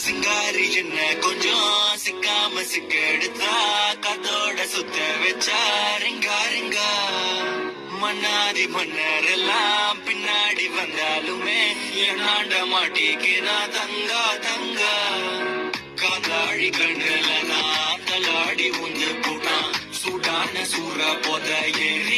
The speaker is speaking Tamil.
சிங்காரி என்ன கொஞ்சம் சிக்காம சிக்கெடுத்தா கதோட சுத்த வச்சா ரிங்கா ரிங்கா மன்னாதி மன்னர் எல்லாம் பின்னாடி வந்தாலுமே என்னாண்ட மாட்டிக்கு நான் தங்கா தங்கா காந்தாழி கண்ணுல நான் தலாடி உந்து கூட்டான் சூடான சூற போத ஏறி